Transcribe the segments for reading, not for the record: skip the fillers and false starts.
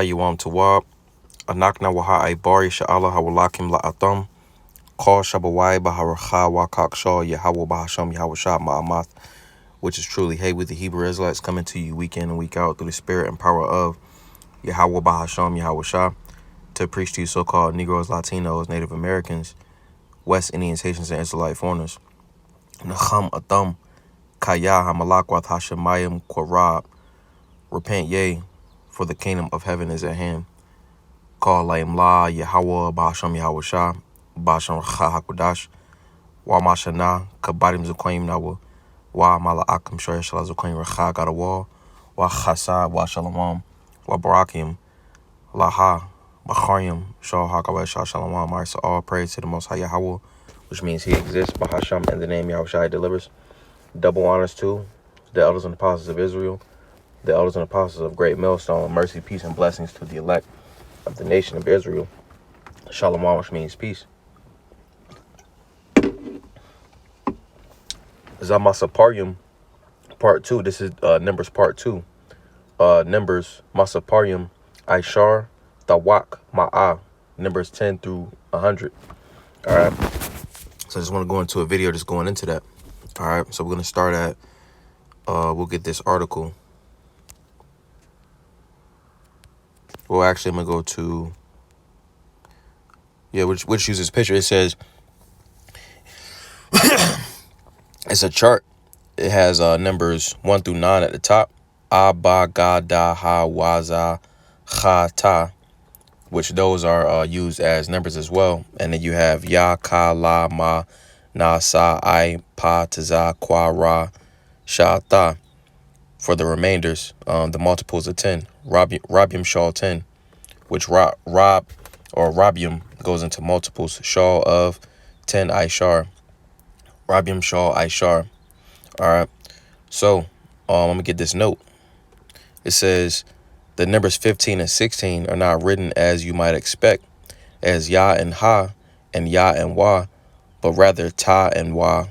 𐤄𐤌𤐤𐤉𝐿 Anakna waha bari sha'ala hawalakim la'atam call shabawai baharacha wakak shaw Yahweh bahasham Yahweh shah ma'amath, which is truly, hey, with the Hebrew Israelites coming to you week in and week out through the spirit and power of Yahweh bahasham Yahweh shah to preach to you so-called Negroes, Latinos, Native Americans, West Indians, Haitians, and Israelite foreigners. Nacham atam kaya hamalakwath hashemayim korab. Repent, yea, for the kingdom of heaven is at hand. Call laim la Yahweh bahasham Yahweh shah bahasham hakudash wa mashana kabadim zukwayim nawa wa mala'akim shoy shala zukwayim racha gadawa wa chasa wa shalom wa barakim laha bacharyim shal hakaway shal shalom. All right, so all praise to the Most High Yahweh, which means He exists. Bahasham, in the name Yahweh Shai delivers. Double honors to the elders and apostles of Israel, the elders and apostles of Great Millstone. Mercy, peace, and blessings to the elect of the nation of Israel. Shalom, which means peace. Zamasaparyum, part 2. This is Numbers part 2. Numbers, Masaparyum, Aishar, Tawak, Ma'ah. Numbers 10 through 100. All right. So I just want to go into a video just going into that. All right. So we're going to start at, we'll get this article. Well, actually, I'm going to go to, which uses picture. It says, it's a chart. It has numbers 1 through 9 at the top. Abba, Gada, Ha, Waza, Chata, which those are used as numbers as well. And then you have Ya, Ka, La, Ma, Na, Sa, I, Pa, Taza, Kwa, Ra, Sha, Ta. For the remainders, the multiples of 10. Rabium, Shaw, 10, which Rob or Rabium goes into multiples. Shaw of 10, Aishar. Rabium, Shaw, Aishar. All right. So I'm going to get this note. It says, the numbers 15 and 16 are not written as you might expect, as Ya and Ha and Ya and Wa, but rather Ta and Wa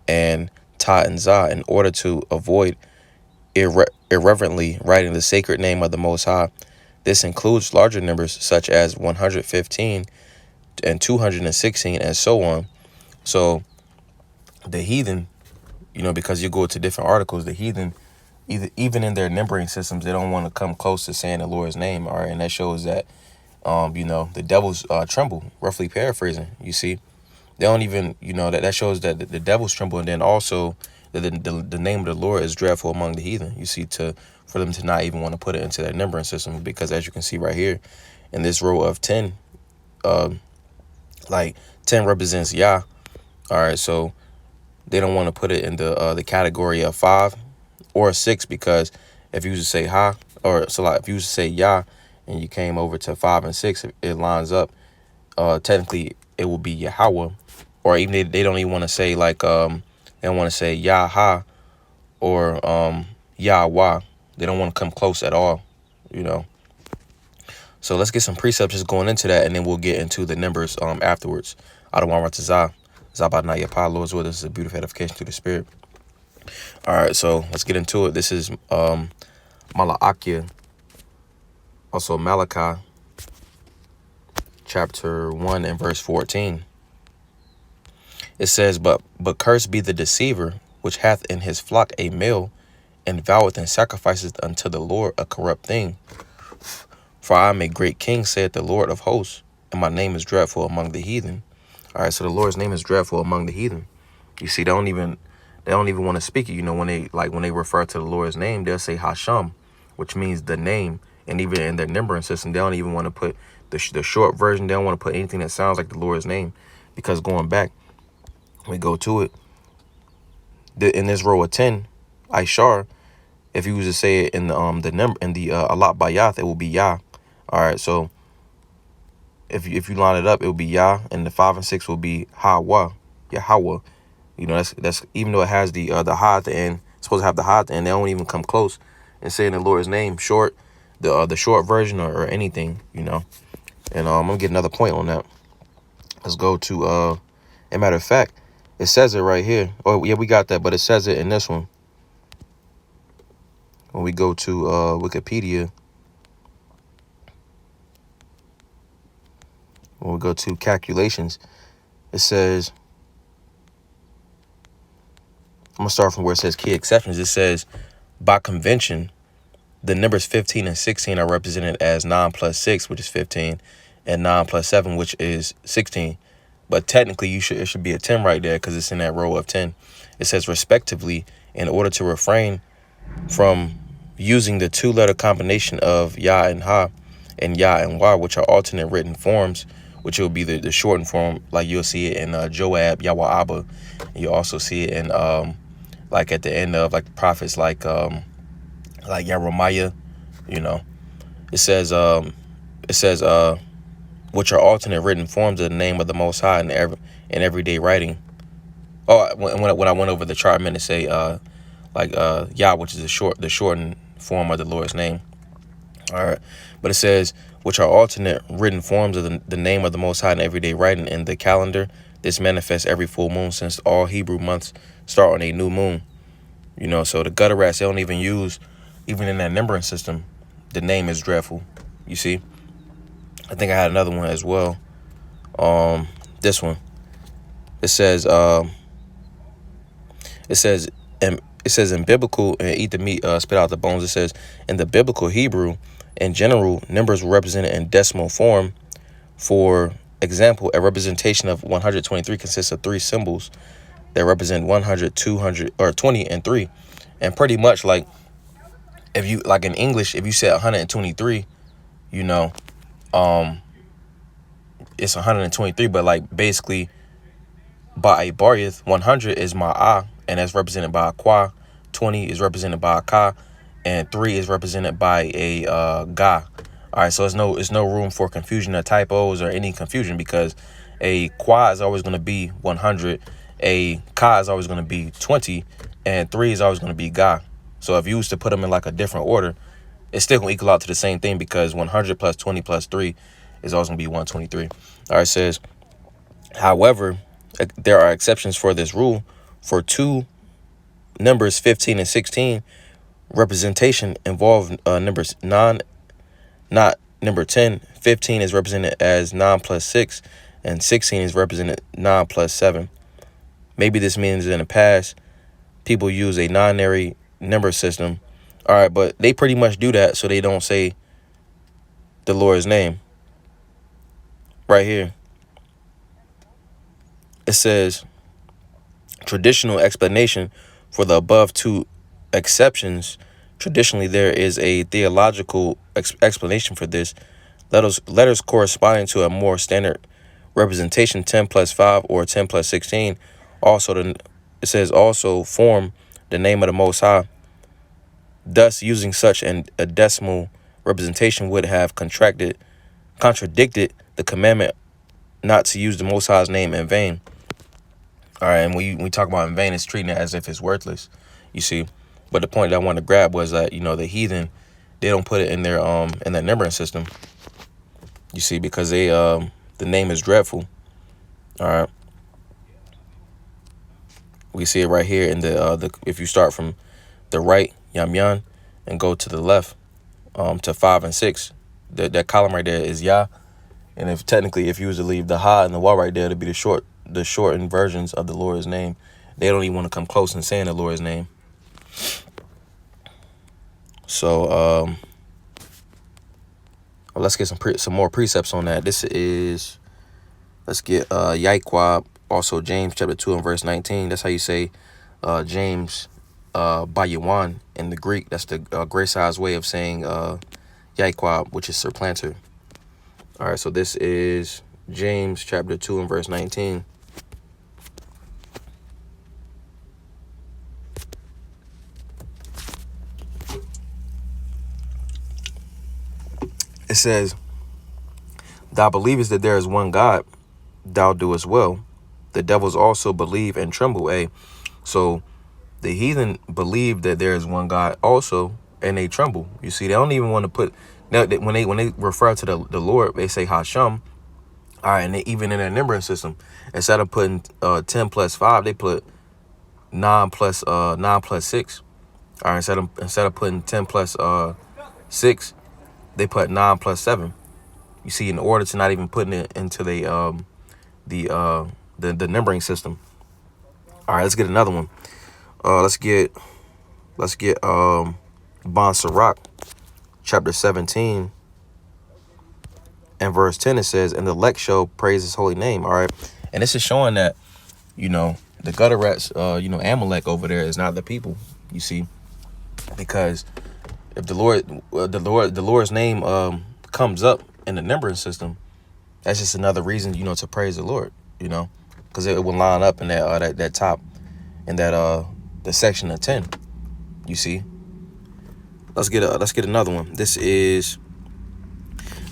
and Ta and Za, in order to avoid irreverently writing the sacred name of the Most High. This includes larger numbers such as 115 and 216 and so on. So the heathen, because you go to different articles, the heathen, even in their numbering systems, they don't want to come close to saying the Lord's name. All right. And that shows that, the devils tremble, roughly paraphrasing. You see, they don't even, that shows that the devils tremble. And then also the name of the Lord is dreadful among the heathen. You see, for them to not even want to put it into their numbering system, because as you can see right here in this row of 10, 10 represents Yah. All right. So they don't want to put it in the category of 5 or 6, because if you used to say Ha, or so like if you used to say Yah and you came over to 5 and 6, it lines up. Technically it will be Yahweh, or even they don't even want to say they don't want to say Yah or Yahweh. They don't want to come close at all, So let's get some precepts just going into that, and then we'll get into the numbers afterwards. Adawan Zabad Yapa, Lord's will. This is a beautiful edification through the Spirit. All right, so let's get into it. This is Malachi, also Malachi, chapter 1 and verse 14. It says, But cursed be the deceiver, which hath in his flock a male, and voweth and sacrificeth unto the Lord a corrupt thing. For I am a great king, saith the Lord of hosts, and my name is dreadful among the heathen. All right, so the Lord's name is dreadful among the heathen. You see, they don't even want to speak it. When they refer to the Lord's name, they'll say Hasham, which means the name. And even in their numbering system, they don't even want to put the short version. They don't want to put anything that sounds like the Lord's name, because going back, we go to it. In this row of 10, Aishar, if you was to say it in the number in the Alat Bayath, it will be Yah. All right, so if you line it up, it will be Yah, and the 5 and 6 will be Hawa, Yahweh. That's even though it has the Ha at the end, it's supposed to have the Ha at the end, they don't even come close and saying the Lord's name short, the short version or anything, And I'm gonna get another point on that. Let's go to as a matter of fact, it says it right here. Oh yeah, we got that, but it says it in this one. When we go to Wikipedia, When we go to calculations, it says, I'm going to start from where it says key exceptions. It says, by convention, the numbers 15 and 16 are represented as 9 plus 6, which is 15, and 9 plus 7, which is 16. But technically, it should be a 10 right there because it's in that row of 10. It says, respectively, in order to refrain from using the two-letter combination of Ya and Ha and Ya and Wa, which are alternate written forms, which will be the shortened form, like you'll see it in Joab, Yahweh Abba. You'll also see it in like at the end of like prophets like Jeremiah. You know, it says which are alternate written forms of the name of the Most High in everyday writing. Oh, when I went over the chart, I meant to say Yah, which is the shortened form of the Lord's name. All right, but it says which are alternate written forms of the name of the Most High in everyday writing in the calendar. This manifests every full moon, since all Hebrew months start on a new moon. You know, so the gutter rats, they don't even use, even in that numbering system, the name is dreadful. You see, I think I had another one as well. This one, it says in biblical, and eat the meat, spit out the bones. It says in the biblical Hebrew, in general, numbers were represented in decimal form. For example, a representation of 123 consists of 3 symbols that represent 100, 200, or 20 and 3. And pretty much like if you like in English, if you said 123, you know, it's 123, but like basically by a bariyah, 100 is ma'ah, and that's represented by a kwa. 20 is represented by a ka, and 3 is represented by a ga. All right, so it's no room for confusion or typos or any confusion, because a kwa is always going to be 100, a ka is always going to be 20, and 3 is always going to be ga. So if you used to put them in like a different order, it's still going to equal out to the same thing, because 100 plus 20 plus 3 is always going to be 123. All right, it says, however, there are exceptions for this rule. For two numbers 15 and 16, representation involve numbers 9, not number 10. 15 is represented as 9 plus 6, and 16 is represented 9 plus 7. Maybe this means in the past people use a nonary number system. All right, but they pretty much do that so they don't say the Lord's name. Right here, it says, traditional explanation for the above two exceptions. Traditionally, there is a theological explanation for this. Letters corresponding to a more standard representation, 10 plus 5 or 10 plus 16, it says also form the name of the Most High. Thus, using such a decimal representation would have contradicted the commandment not to use the Most High's name in vain. All right, and when we talk about in vain, it's treating it as if it's worthless, you see. But the point that I want to grab was that, you know, the heathen, they don't put it in their numbering system, you see, because they the name is dreadful. All right, we see it right here in the if you start from the right, Yam, and go to the left, to 5 and 6, that column right there is Yah. And if you was to leave the Ha and the Wa right there, to be the shortened versions of the Lord's name. They don't even want to come close in saying the Lord's name. So let's get some more precepts on that. Let's get 𤤄𤒑, also James chapter 2 and verse 19. That's how you say James Bayawan in the Greek. That's the great size way of saying 𤤄𒑑, which is supplanter. All right, so this is James chapter 2 and verse 19. It says, thou believest that there is one God, thou doest well. The devils also believe and tremble. So the heathen believe that there is one God also, and they tremble. You see, they don't even want to put, when they refer to the Lord, they say Hashem. All right, and even in their numbering system, instead of putting 10 plus 5, they put 9 plus 6. All right, instead of putting 10 plus 6, they put 9 plus 7. You see, in order to not even putting it into the numbering system. All right, let's get another one. Let's get Bon Sirach, chapter 17 and verse 10. It says, "And the elect shall praise his holy name." All right, and this is showing that, the gutter rats, Amalek over there is not the people. You see, because if the Lord's name comes up in the numbering system, that's just another reason, to praise the Lord. Because it will line up in that top, in that the section of 10. You see. Let's get another one. This is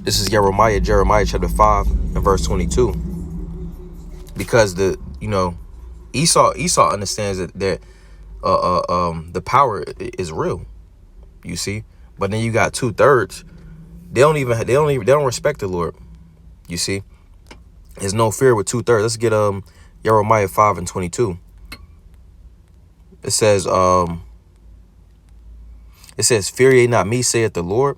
Jeremiah chapter 5 and verse 22. Because Esau understands that the power is real. You see, but then you got 2/3. They don't respect the Lord. You see, there's no fear with 2/3. Let's get Jeremiah 5 and 22. It says "Fear ye not me, saith the Lord.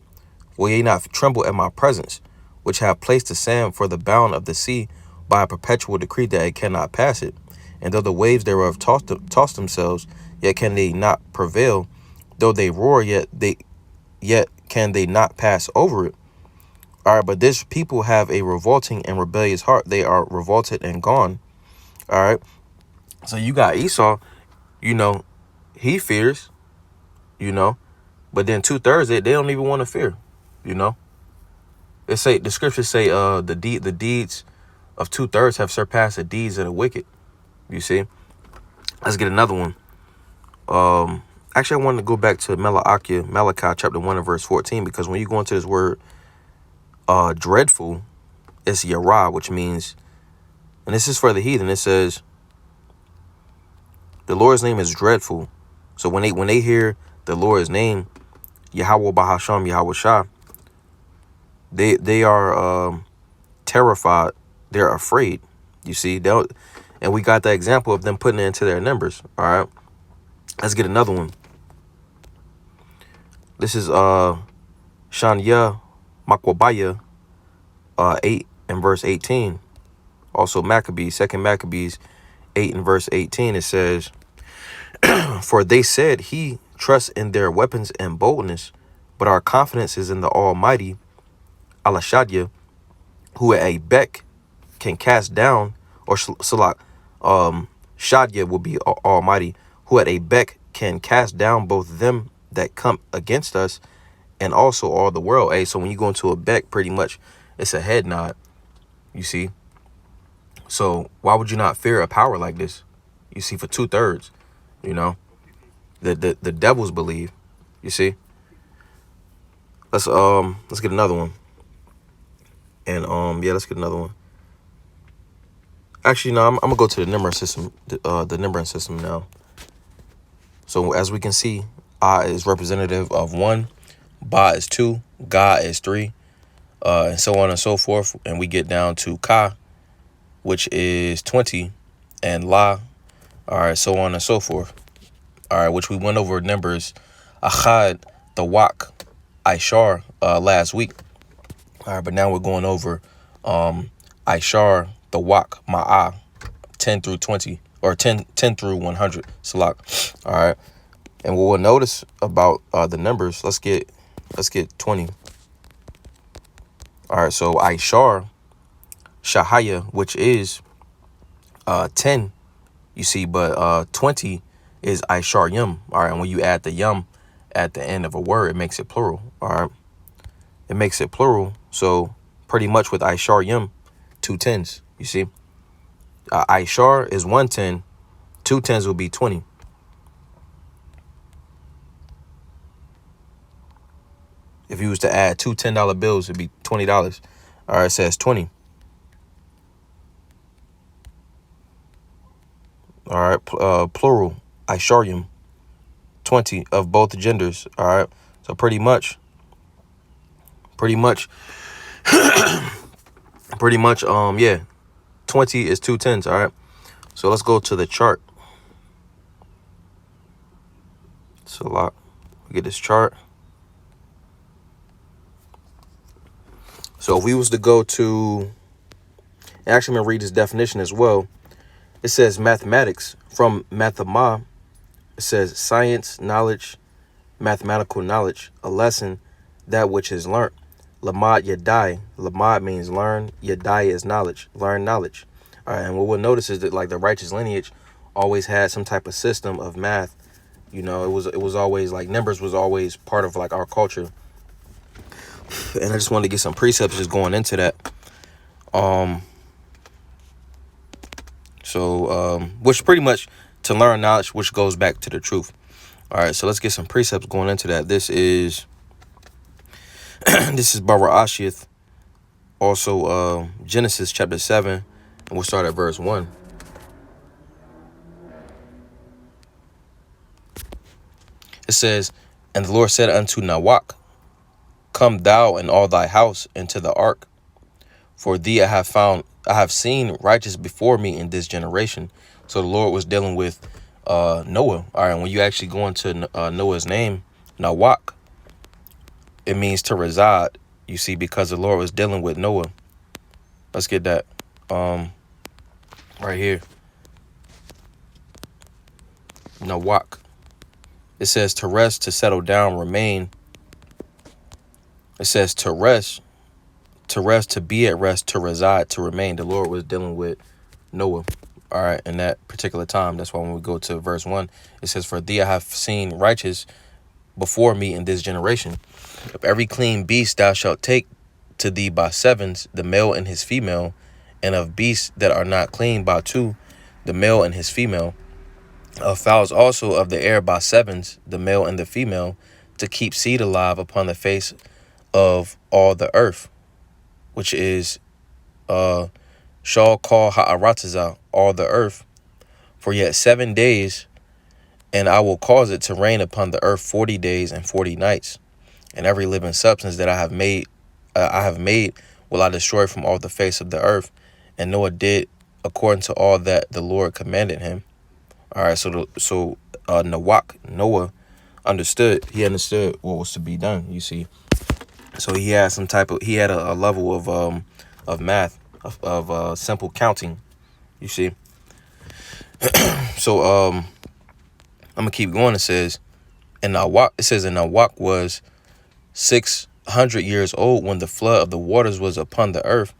Will ye not tremble at my presence, which have placed the sand for the bound of the sea by a perpetual decree that it cannot pass it? And though the waves thereof toss themselves, yet can they not prevail. Though they roar, yet can they not pass over it. All right, but this people have a revolting and rebellious heart. They are revolted and gone." All right. So you got Esau, he fears, but then 2/3, they don't even want to fear, the scriptures say the deeds of 2/3 have surpassed the deeds of the wicked. You see. Let's get another one. Actually, I wanted to go back to Malachi chapter 1 and verse 14, because when you go into this word dreadful, it's 𝐤𝐤𝐿, which means, and this is for the heathen, it says the Lord's name is dreadful. So when they hear the Lord's name, Yahweh Bahasham, Yahweh Shah, they are terrified. They're afraid. You see, and we got the example of them putting it into their numbers. All right, let's get another one. This is 𐤄𐤌𤐤𝐿 8 and verse 18. Also Second Maccabees 8 and verse 18. It says, "For they said, he trusts in their weapons and boldness, but our confidence is in the Almighty, Alashadya, who at a beck can cast down," or Salak, Shadya will be Almighty, "who at a beck can cast down both them that come against us and also all the world." Hey, so when you go into a beck, pretty much it's a head nod. You see. So why would you not fear a power like this? You see, for 2/3, the devils believe. You see. Let's get another one. And let's get another one. Actually, no, I'm gonna go to the numbering system. The numbering system now. So as we can see, A is representative of 1, Ba is 2, Ga is 3, and so on and so forth. And we get down to Ka, which is 20, and La, all right, so on and so forth. All right, which we went over numbers 𝐤𝐿𝐿, the 𝐤𝐿, Ishar last week. All right, but now we're going over Ishar, the 𝐤𝐿, Ma'ah, 10 through 20, or 10 through 100. Salak. All right, and what we'll notice about the numbers, let's get 20. All right, so Ishar, Shahaya, which is 10, you see, but 20 is Ishar Yum. All right, and when you add the Yum at the end of a word, it makes it plural. All right, it makes it plural. So pretty much with Ishar Yum, 2 10s. You see, Ishar is 1 10, 2 10s will be 20. If you was to add 2 $10 bills, it'd be $20. All right, it says 20. All right, plural, Isharium, 20 of both genders. All right, so pretty much, yeah, 20 is 2 10s. All right, so let's go to the chart. So get this chart. So if we was to go to, actually I'm going to read this definition as well. It says mathematics, from mathema. It says science, knowledge, mathematical knowledge, a lesson, that which is learnt. 𐤄𐤌𤐎𐤐𤉒. lamad means learn. Yadai is knowledge. Learn knowledge. All right, and what we'll notice is that like the righteous lineage always had some type of system of math. You know, it was always like numbers was always part of like our culture. And I just wanted to get some precepts just going into that. Which pretty much to learn knowledge, which goes back to the truth. All right, so let's get some precepts going into that. This is 𐤄𤌉𤐤𝐤𝐿, also Genesis chapter 7, and we'll start at verse 1. It says, and the Lord said unto 𐤄𤌉, come thou and all thy house into the ark, for thee I have seen righteous before me in this generation. So the Lord was dealing with Noah. All right, when you actually go into Noah's name, 𤤄𤌉, it means to reside, you see, because the Lord was dealing with Noah. Let's get that right here. 𤤄𤌉. It says to rest, to settle down, remain. It says to rest, to be at rest, to reside, to remain. The Lord was dealing with Noah, all right, in that particular time. That's why when we go to verse 1, it says, for thee I have seen righteous before me in this generation. Of every clean beast thou shalt take to thee by sevens, the male and his female, and of beasts that are not clean by two, the male and his female. Of fowls also of the air by sevens, the male and the female, to keep seed alive upon the face of all the earth, which is 𐤄𤌉𤐤𝐿𝐿, all the earth, for yet 7 days, and I will cause it to rain upon the earth 40 days and 40 nights, and every living substance that I have made will I destroy from off the face of the earth. And Noah did according to all that the Lord commanded him. All right, so 𤤄𤌉, Noah understood. He understood what was to be done, you see. So he had a level of math, of simple counting, you see. So I'm gonna keep going. It says, and 𤤄𤌉 was 600 years old when the flood of the waters was upon the earth,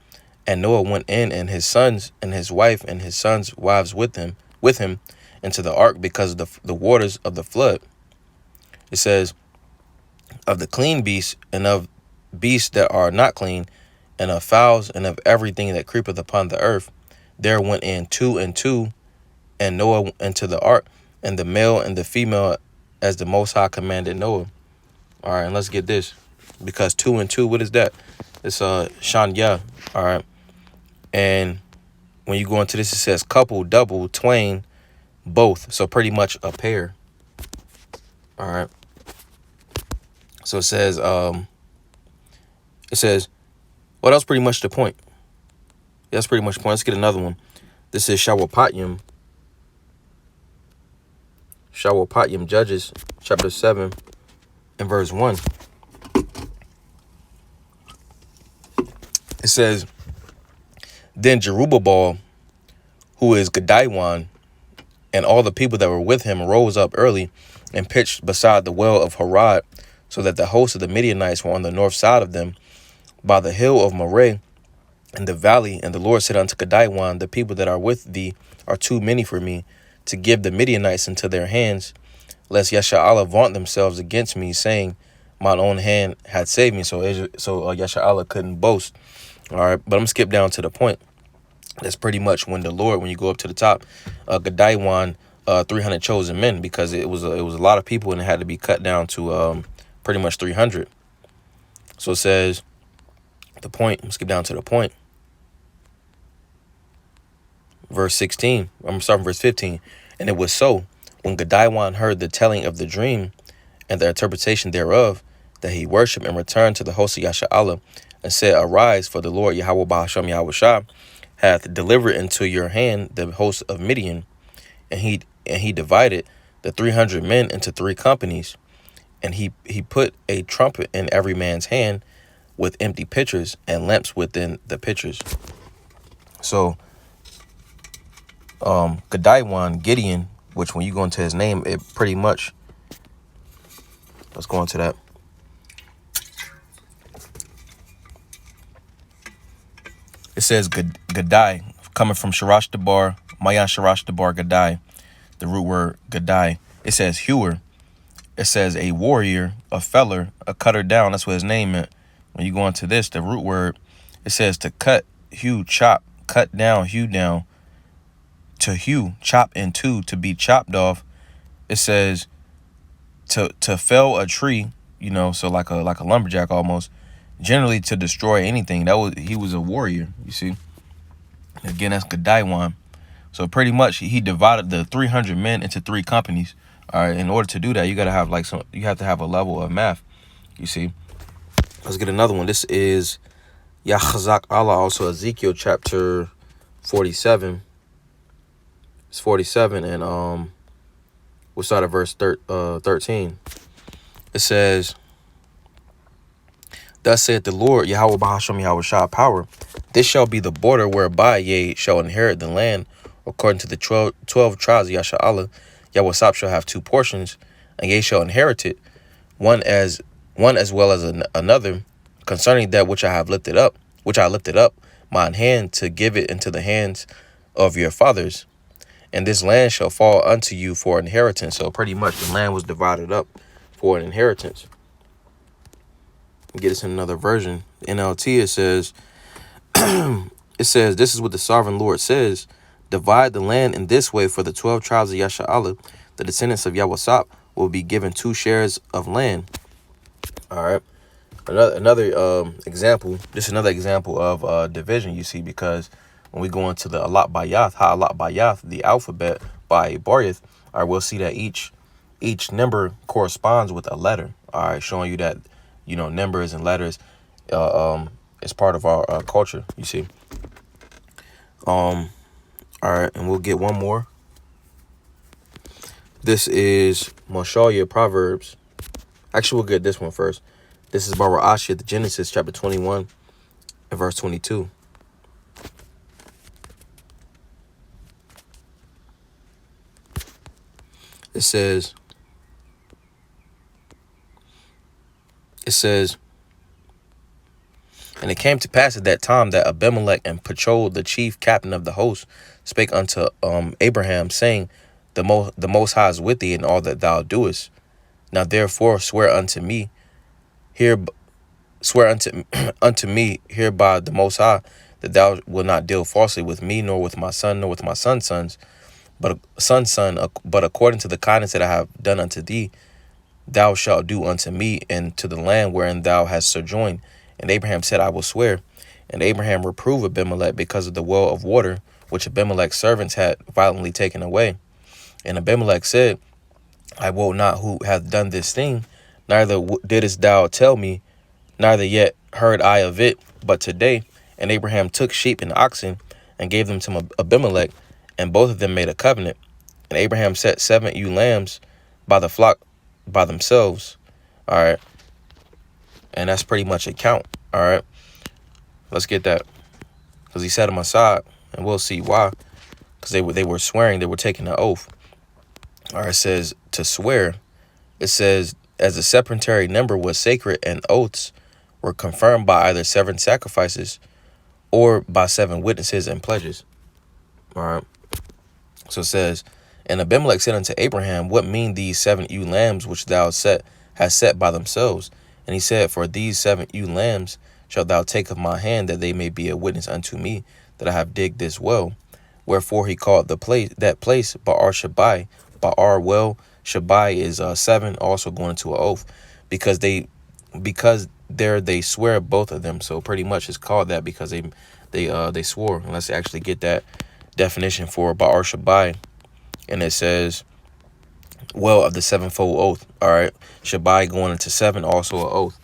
and Noah went in, and his sons and his wife and his sons' wives with him into the ark, because of the waters of the flood. It says, of the clean beasts and of beasts that are not clean, and of fowls and of everything that creepeth upon the earth, there went in 2 and 2, and Noah into the ark, and the male and the female, as the Most High commanded Noah. All right, and let's get this, because 2 and 2, what is that? It's shanya. All right, and when you go into this, it says couple, double, twain, both. So pretty much a pair. All right. So it says, well, that's pretty much the point. That's pretty much the point. Let's get another one. This is 𝐤𝌉𝐿𝐿, Judges chapter 7 and verse 1. It says, then Jerubbaal, who is 𐤄𤌉, and all the people that were with him rose up early and pitched beside the well of Harod, so that the host of the Midianites were on the north side of them, by the hill of Moreh in the valley. And the Lord said unto 𐤄𤌉, the people that are with thee are too many for me to give the Midianites into their hands, lest Yasharahla vaunt themselves against me, saying, mine own hand had saved me. So Yasharahla couldn't boast. All right, but I'm gonna skip down to the point. That's pretty much when the Lord, when you go up to the top, 𤤄𤌉 300 chosen men, because it was a lot of people, and it had to be cut down to pretty much 300. So it says the point. Let's skip down to the point. Verse 16. I'm starting verse 15. And it was so, when 𤤄𤌉 heard the telling of the dream and the interpretation thereof, that he worshipped and returned to the host of Yasharahla, and said, arise, for the Lord Yahweh Bahasham Yahushua hath delivered into your hand the host of Midian. And he divided the 300 men into 3 companies, and he put a trumpet in every man's hand, with empty pitchers and lamps within the pitchers. So 𐤄𤌉𤐤𝐤𝐿, Gideon, which when you go into his name, it pretty much, let's go into that. It says 𝐤𝐤, coming from Sharash Debar, Mayan Sharash Debar 𝐤𝐤, the root word 𝐤𝐤. It says hewer. It says a warrior, a feller, a cutter down. That's what his name meant. When you go into this, the root word, it says to cut, hew, chop, cut down, hew down. To hew, chop in two, to be chopped off. It says to fell a tree, you know, so like a lumberjack almost. Generally to destroy anything. He was a warrior, you see. Again, that's 𐤄𤌉𤐤𝐿. So pretty much he divided the 300 men into 3 companies. All right, in order to do that, you gotta have you have to have a level of math, you see. Let's get another one. This is 𝐤𝐿𝐼, also Ezekiel chapter 47. It's 47, and we'll start at verse 13. It says, thus saith the Lord, Yahweh Bahasham Yahweh Shah power, this shall be the border whereby ye shall inherit the land, according to the 12 tribes of Yasha'Allah. Yahweh shall have 2 portions, and ye shall inherit it, one as well as another, concerning that which I lifted up mine hand to give it into the hands of your fathers. And this land shall fall unto you for inheritance. So pretty much the land was divided up for an inheritance. Get us in another version. NLT, it says, this is what the sovereign Lord says. Divide the land in this way for the 12 tribes of Yasha'Allah. The descendants of Yahweh will be given 2 shares of land. All right. Another example. This is another example of division, you see, because when we go into the Alat Bayath, Ha-Alat Bayath, the alphabet by Baryath, all right, we'll see that each number corresponds with a letter. All right, showing you that, you know, numbers and letters is part of our culture, you see. All right, and we'll get one more. This is Moshalia Proverbs. Actually, we'll get this one first. This is Barashia, the Genesis chapter 21 and verse 22. It says, and it came to pass at that time that Abimelech and Patrol, the chief captain of the host, spake unto Abraham, saying, the most High is with thee in all that thou doest. Now therefore swear unto me hereby the Most High, that thou wilt not deal falsely with me, nor with my son, nor with my son's sons, but according to the kindness that I have done unto thee, thou shalt do unto me and to the land wherein thou hast sojourned. And Abraham said, I will swear. And Abraham reproved Abimelech because of the well of water which Abimelech's servants had violently taken away. And Abimelech said, I wot not who hath done this thing, neither didst thou tell me, neither yet heard I of it, but today. And Abraham took sheep and oxen and gave them to Abimelech, and both of them made a covenant. And Abraham set 7 ewe lambs by the flock by themselves. All right. And that's pretty much a count. All right. Let's get that. Because he set them aside, and we'll see why. Because they were swearing, they were taking an oath. All right, it says to swear. It says, as the sepulchral number was sacred and oaths were confirmed by either 7 sacrifices or by 7 witnesses and pledges. All right. So it says, and Abimelech said unto Abraham, what mean these 7 ewe lambs which thou hast set by themselves? And he said, for these 7 ewe lambs shalt thou take of my hand, that they may be a witness unto me that I have digged this well. Wherefore he called that place Ba'ar Shabai. Ba'ar well, Shabai is 7, also going into an oath, because there they swear, both of them. So pretty much it's called that because they swore. And let's actually get that definition for Ba'ar Shabai. And it says, well, of the 7-fold oath. All right. Shabai going into 7, also an oath.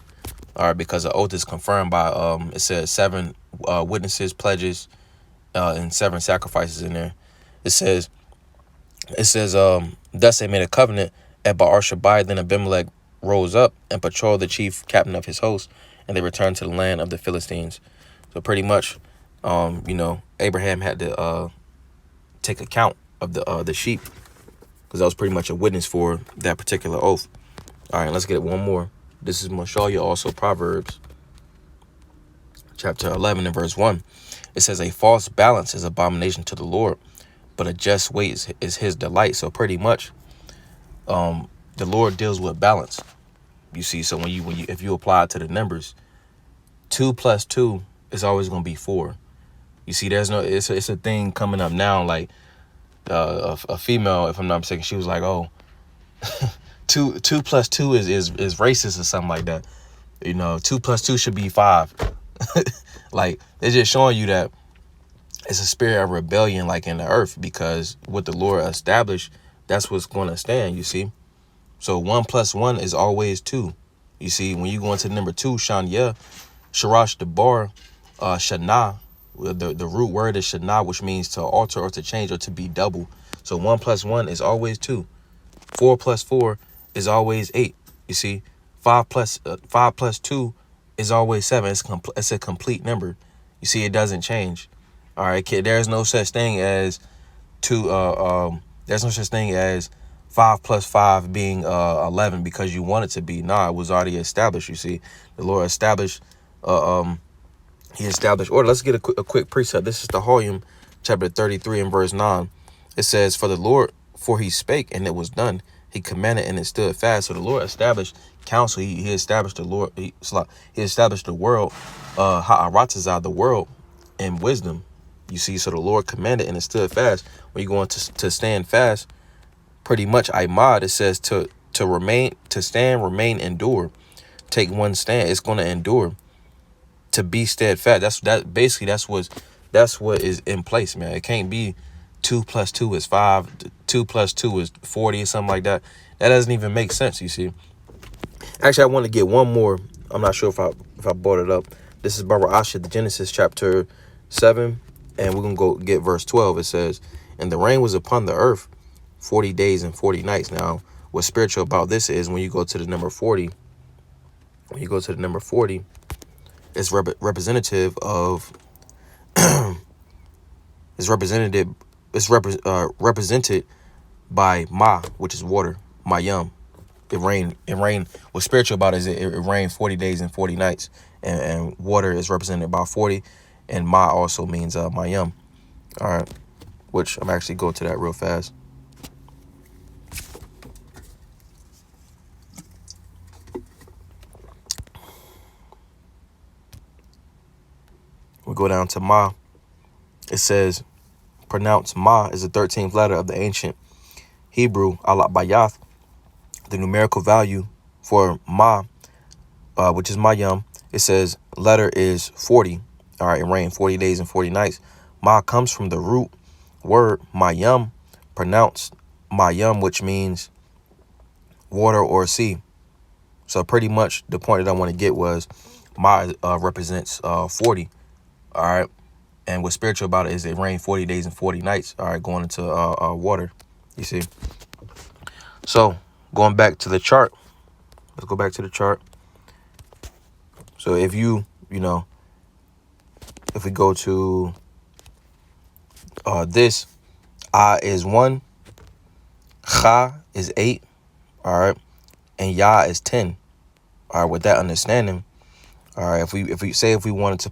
All right. Because the oath is confirmed by, it says 7 witnesses, pledges, and 7 sacrifices in there. It says, thus they made a covenant at Ba'ar Shabai. Then Abimelech rose up and patrolled the chief captain of his host and they returned to the land of the Philistines. So pretty much, Abraham had to take account of the sheep, because that was pretty much a witness for that particular oath. All right, let's get one more. This is going to show you also Proverbs chapter 11 and verse 1. It says, a false balance is abomination to the Lord, but a just weight is his delight. So pretty much, the Lord deals with balance. You see, so if you apply it to the numbers, 2 plus 2 is always going to be 4. You see, it's a thing coming up now, like a female, if I'm not mistaken, she was like, oh, 2 plus 2 is racist or something like that. 2 plus 2 should be 5. Like, they're just showing you that it's a spirit of rebellion, like in the earth, because what the Lord established, that's what's going to stand, you see. So 1 plus 1 is always 2. You see, when you go into number 2, Shanya, Sharash Debar, Shana, the root word is Shana, which means to alter or to change or to be double. So 1 plus 1 is always 2. 4 plus 4 is always 8. You see, 5 plus 2 is always 7. It's a complete number. You see, it doesn't change. All right, kid. There's no such thing as there's no such thing as 5 plus 5 being 11 because you want it to be. Nah, it was already established. You see, the Lord established. He established order. Let's get a quick precept. This is the Volume, chapter 33 and verse 9. It says, for he spake and it was done. He commanded and it stood fast. So the Lord established counsel. He established the Lord. He established the world, ha'aratazah, the world, in wisdom. You see, so the Lord commanded and it stood fast. When you go on to stand fast, pretty much Imad, it says to remain, to stand, remain, endure. Take one stand. It's going to endure. To be steadfast. That's what is in place, man. It can't be 2 plus 2 is 5. 2 plus 2 is 40 or something like that. That doesn't even make sense, you see. Actually, I want to get one more. I'm not sure if I brought it up. This is Barasha, the Genesis chapter 7. And we're going to go get verse 12. It says, and the rain was upon the earth 40 days and 40 nights. Now, what's spiritual about this is when you go to the number 40, it's representative of, represented by Ma, which is water, Mayam. It rained. What's spiritual about it is it rained 40 days and 40 nights. And water is represented by 40. And Ma also means Mayam. All right. Which I'm actually going to that real fast. We go down to Ma. It says, pronounced Ma is the 13th letter of the ancient Hebrew Alat Bayath. The numerical value for Ma, which is Mayam, it says letter is 40. All right, it rained 40 days and 40 nights. Ma comes from the root word Mayam, pronounced Mayam, which means water or sea. So pretty much the point that I want to get was Ma represents 40. All right. And what's spiritual about it is it rained 40 days and 40 nights. All right, going into water, you see. So going back to the chart. Let's go back to the chart. So if if we go to this, A is 1, Cha is 8, all right, and Ya is 10. All right, with that understanding, all right, if you wanted to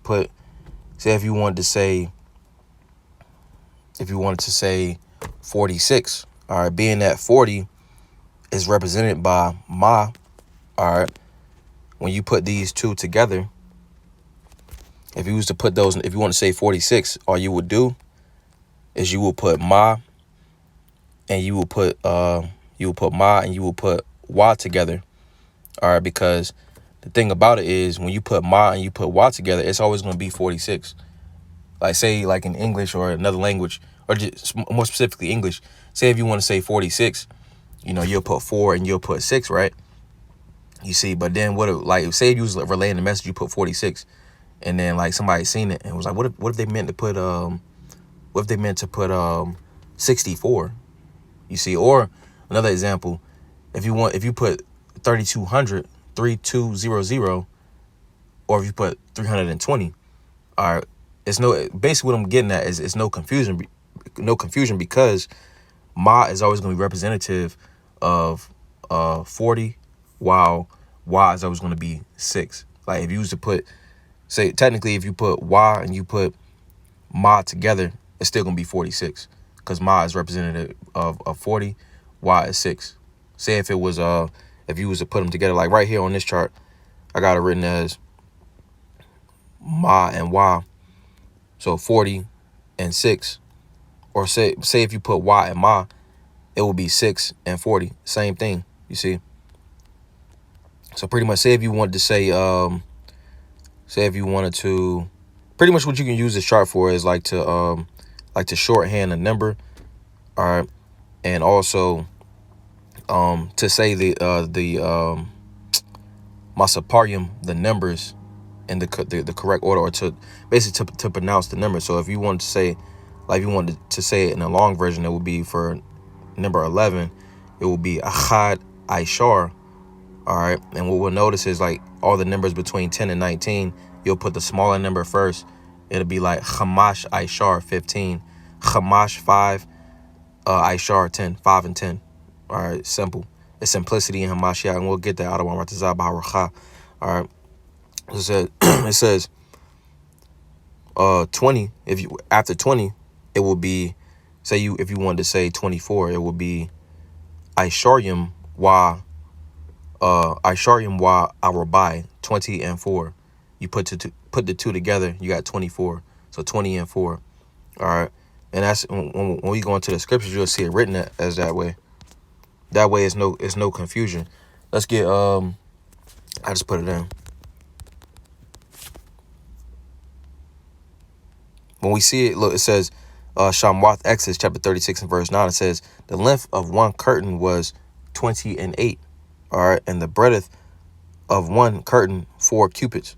say 46, all right, being that 40 is represented by Ma, all right, when you put these two together, if you was to put those, if you want to say 46, all you would do is you will put Ma and you will put Ma and you will put Wa together. All right, because the thing about it is when you put Ma and you put Wa together, it's always going to be 46. Like say like in English or another language, or just more specifically English, say if you want to say 46, you'll put 4 and you'll put 6, right? You see, but then say if you was relaying the message, you put 46. And then like somebody seen it and was like, what if they meant to put 64? You see, or another example, if you put 3200, 3200, or if you put 320. All right, it's no, basically what I'm getting at is it's no confusion because ma is always going to be representative of 40, while y is always going to be 6. Like if you used to put, say technically if you put y and you put ma together, it's still going to be 46 because ma is representative of 40, y is 6. Say if it was if you was to put them together, like right here on this chart, I got it written as ma and y, so 40 and 6. Or say if you put y and ma, it will be 6 and 40. Same thing, you see. So pretty much, say if you wanted to say pretty much what you can use this chart for is like to shorthand a number, all right, and also to say the Masaparium, the numbers in the correct order, or to basically to pronounce the number. So if you wanted to say, like if you wanted to say it in a long version, it would be for number 11, it will be 𝐤𝐤𝐿. All right, and what we'll notice is like all the numbers between 10 and 19, you'll put the smaller number first. It'll be like 𝐤𝐤𝐿 15, 𝐤𝐤 5, 10, 5 and 10. All right, simple. It's simplicity in Hamashiach, and we'll get that out of 𝐤𝐤 𝐻𝐻. All right, it says 20. If you after 20, it will be, say if you wanted to say 24, it will be 𝐤𝐤𝐿 𝐤𝐤𝐿 20 and 4. You put the two together, you got 24. So 20 and 4. All right, and that's when we go into the scriptures, you'll see it written as that way. That way, it's no confusion. Let's get I just put it in. When we see it, look, it says Shamwath Exodus chapter 36 and verse 9. It says the length of one curtain was 20 and 8. All right, and the breadth of one curtain 4 cubits.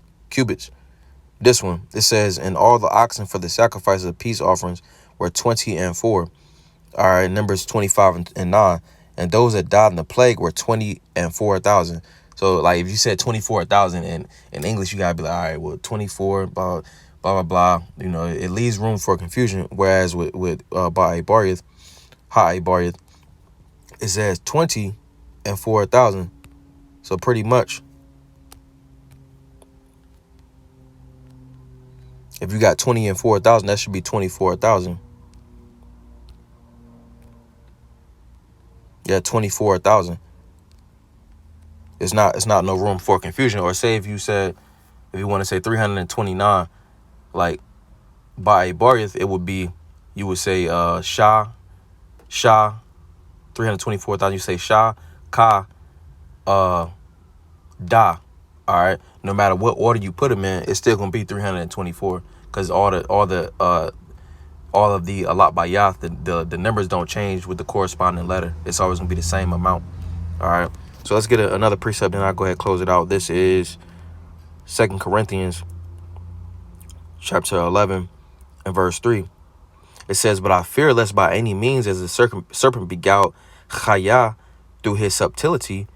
This one, it says, and all the oxen for the sacrifices of peace offerings were 20 and 4. All right, Numbers 25 and 9. And those that died in the plague were 20 and 4,000. So like if you said 24,000 in English, you gotta be like, all right, well 24, blah blah blah. You know, it leaves room for confusion. Whereas with 𝐤𝐤𝐿, 𝐻𝐤𝐿, it says 20 and 4,000. So pretty much, if you got 20 and 4,000, that should be 24,000. Yeah, 24,000. It's not no room for confusion. Or say if you want to say 329, like by 𝐤𝐤𝐿, it would be, you would say Shah 324,000. You say Shah Ka Da. All right. No matter what order you put them in, it's still gonna be 324 because all of the Alat Bayath, the numbers don't change with the corresponding letter. It's always gonna be the same amount. All right. So let's get another precept, and I'll go ahead and close it out. This is 2 Corinthians chapter 11 and verse 3. It says, but I fear lest by any means, as the serpent beguiled Chaya through his subtlety,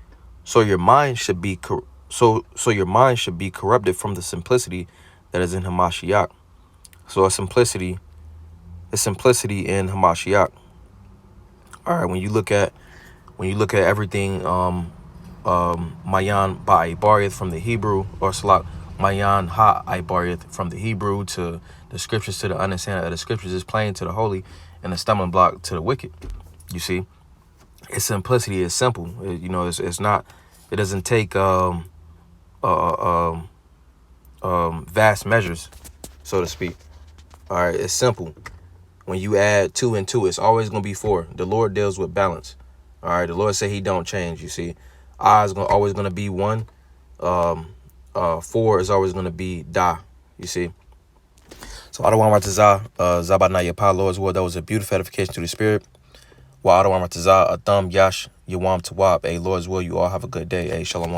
so your mind should be corrupted from the simplicity that is in Hamashiach. So a simplicity in Hamashiach. All right, when you look at everything, Mayan 𝐤𝐤𝐿 from the Hebrew, or Salak Mayan 𝐻𝐤𝐿 from the Hebrew to the scriptures, to the understanding of the scriptures, is plain to the holy and the stumbling block to the wicked. You see, its simplicity is simple. It's not. It doesn't take vast measures, so to speak. All right, it's simple. When you add 2 and 2, it's always gonna be 4. The Lord deals with balance. All right, the Lord said He don't change. You see, I is always gonna be 1. 4 is always gonna be Da. You see. So 𝐤𝐤𝐿 𝐻𝐻 Yapa, Lord's word. That was a beautiful edification to the spirit. Well, 𝐤𝐤𝐿 𝐻𝐻 Atham Yash Yawam Tawab. Hey, Lord's will. You all have a good day. Hey, Shalom.